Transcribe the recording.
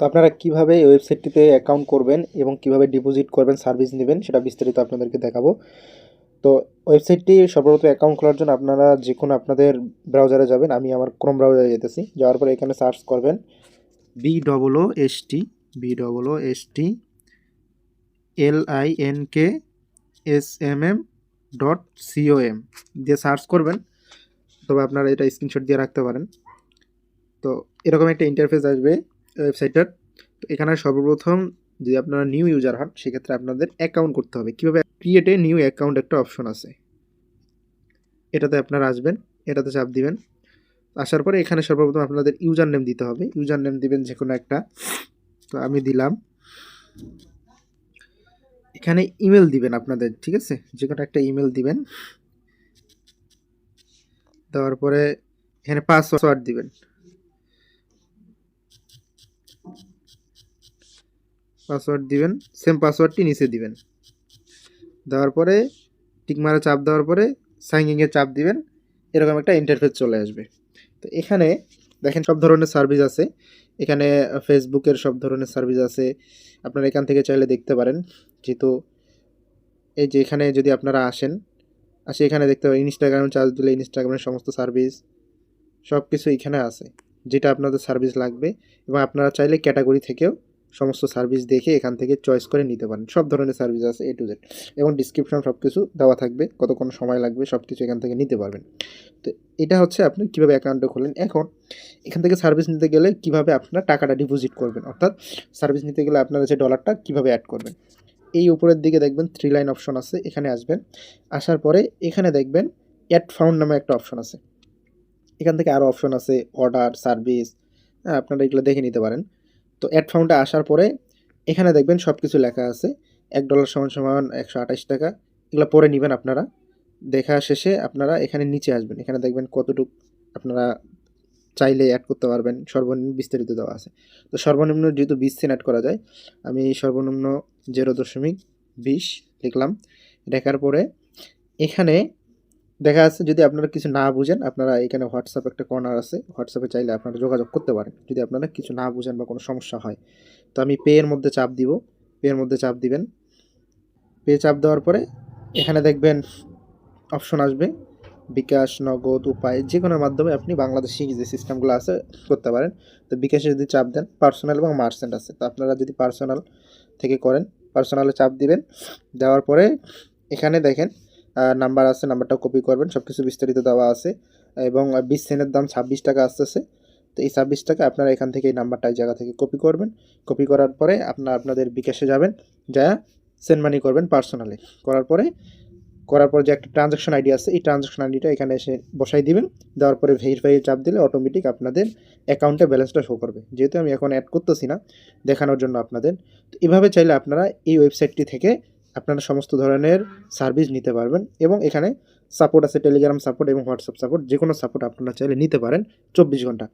তো আপনারা কিভাবে এই ওয়েবসাইটটিতে অ্যাকাউন্ট করবেন এবং কিভাবে ডিপোজিট করবেন, সার্ভিস নেবেন সেটা বিস্তারিত আপনাদেরকে দেখাবো। তো ওয়েবসাইটটি সর্বপ্রথম অ্যাকাউন্ট খোলার জন্য আপনারা যে কোনো আপনাদের ব্রাউজারে যাবেন। আমি আমার ক্রোম ব্রাউজারে যেতেছি। যাওয়ার পরে এখানে সার্চ করবেন BOOST LINKSMM.com দিয়ে সার্চ করবেন। তবে আপনারা এটা স্ক্রিনশট দিয়ে রাখতে পারেন। তো এরকম একটা ইন্টারফেস আসবে ওয়েবসাইটটার। তো এখানে সর্বপ্রথম যদি আপনারা নিউ ইউজার হন সেক্ষেত্রে আপনাদের অ্যাকাউন্ট করতে হবে। কীভাবে ক্রিয়েট এ নিউ অ্যাকাউন্ট একটা অপশন আছে, এটাতে আপনারা আসবেন, এটাতে চাপ দিবেন। আসার পরে এখানে সর্বপ্রথম আপনাদের ইউজার নেম দিতে হবে। ইউজার নেম দিবেন যে কোনো একটা। তো আমি দিলাম। এখানে ইমেল দিবেন আপনাদের, ঠিক আছে, যে কোনো একটা ইমেল দিবেন। দেওয়ার পরে এখানে পাসওয়ার্ড দিবেন। পাসওয়ার্ড দিবেন, সেম পাসওয়ার্ডটি নিচে দিবেন। দেওয়ার পরে টিকমারে চাপ দেওয়ার পরে সাইন ইনে চাপ দিবেন। এরকম একটা ইন্টারফেস চলে আসবে। তো এখানে দেখেন সব ধরনের সার্ভিস আছে। এখানে ফেসবুকের সব ধরনের সার্ভিস আছে, আপনারা এখান থেকে চাইলে দেখতে পারেন। যেহেতু এই যে এখানে যদি আপনারা আসেন, এখানে দেখতে পারেন ইনস্টাগ্রাম চার্জ দিলে ইনস্টাগ্রামের সমস্ত সার্ভিস সব কিছু এখানে আছে, যেটা আপনাদের সার্ভিস লাগবে। এবং আপনারা চাইলে ক্যাটাগরি থেকেও সমস্ত সার্ভিস দেখে এখান থেকে চয়েস করে নিতে পারেন। সব ধরনের সার্ভিস আছে A to Z, এবং ডিসক্রিপশন সব কিছু দেওয়া থাকবে, কতক্ষণ সময় লাগবে সব কিছু এখান থেকে নিতে পারবেন। তো এটা হচ্ছে আপনি কীভাবে অ্যাকাউন্টটা খোলেন। এখন এখান থেকে সার্ভিস নিতে গেলে কীভাবে আপনারা টাকাটা ডিপোজিট করবেন, অর্থাৎ সার্ভিস নিতে গেলে আপনারা যে ডলারটা কীভাবে অ্যাড করবেন। এই উপরের দিকে দেখবেন 3 লাইন অপশন আছে, এখানে আসবেন। আসার পরে এখানে দেখবেন অ্যাড ফাউন্ড নামে একটা অপশন আছে। এখান থেকে আরও অপশন আছে, অর্ডার, সার্ভিস, আপনারা এগুলো দেখে নিতে পারেন। তো অ্যাড ফাউন্ডে আসার পরে এখানে দেখবেন সব কিছু লেখা আছে। $1 = 128 টাকা। এগুলো পরে নেবেন আপনারা। দেখা শেষে আপনারা এখানে নিচে আসবেন। এখানে দেখবেন কতটুকু আপনারা চাইলে অ্যাড করতে পারবেন, সর্বনিম্ন বিস্তারিত দেওয়া আছে। তো সর্বনিম্ন যেহেতু 20 সেন্ট অ্যাড করা যায়, আমি সর্বনিম্ন 0.20 লিখলাম। লেখার পরে এখানে দেখা যাচ্ছে যদি আপনারা কিছু না বুঝেন, আপনারা এখানে হোয়াটসঅ্যাপ একটা কর্নার আছে, হোয়াটসঅ্যাপে চাইলে আপনারা যোগাযোগ করতে পারেন যদি আপনারা কিছু না বুঝেন বা কোনো সমস্যা হয়। তো আমি পে এর মধ্যে চাপ দিব। পে এর মধ্যে চাপ দিবেন। পে চাপ দেওয়ার পরে এখানে দেখবেন অপশন আসবে বিকাশ, নগদ, উপায়, যে কোনো মাধ্যমে আপনি বাংলাদেশি যে সিস্টেমগুলো আছে করতে পারেন। তো বিকাশে যদি চাপ দেন, পার্সোনাল এবং মার্চেন্ট আছে। তো আপনারা যদি পার্সোনাল থেকে করেন, পার্সোনালে চাপ দিবেন। দেওয়ার পরে এখানে দেখেন নাম্বার আছে, নাম্বারটা কপি করবেন। সব কিছু বিস্তারিত দেওয়া আছে এবং 20 সেন্টের দাম 26 টাকা আসতেছে। তো এই 26 টাকা আপনারা এখান থেকে এই নাম্বারটা এই জায়গা থেকে কপি করবেন। কপি করার পরে আপনাদের বিকাশে যাবেন, যা সেন্ড মানি করবেন পার্সোনালে। করার পর যে একটা ট্রানজ্যাকশন আইডি আছে, এই ট্রানজ্যাকশন আইডিটা এখানে এসে বসাই দিবেন। দেওয়ার পরে ভেরিফাই চাপ দিলে অটোমেটিক আপনাদের অ্যাকাউন্টে ব্যালেন্সটা শো করবে। যেহেতু আমি এখন অ্যাড করতেছি না, দেখানোর জন্য আপনাদের। তো এভাবে চাইলে আপনারা এই ওয়েবসাইটটি থেকে আপনারা সমস্ত ধরনের সার্ভিস নিতে পারবেন। এবং এখানে সাপোর্ট আছে, টেলিগ্রাম সাপোর্ট এবং হোয়াটসঅ্যাপ সাপোর্ট, যে কোনো সাপোর্ট আপনারা চাইলে নিতে পারেন 24 ঘন্টা।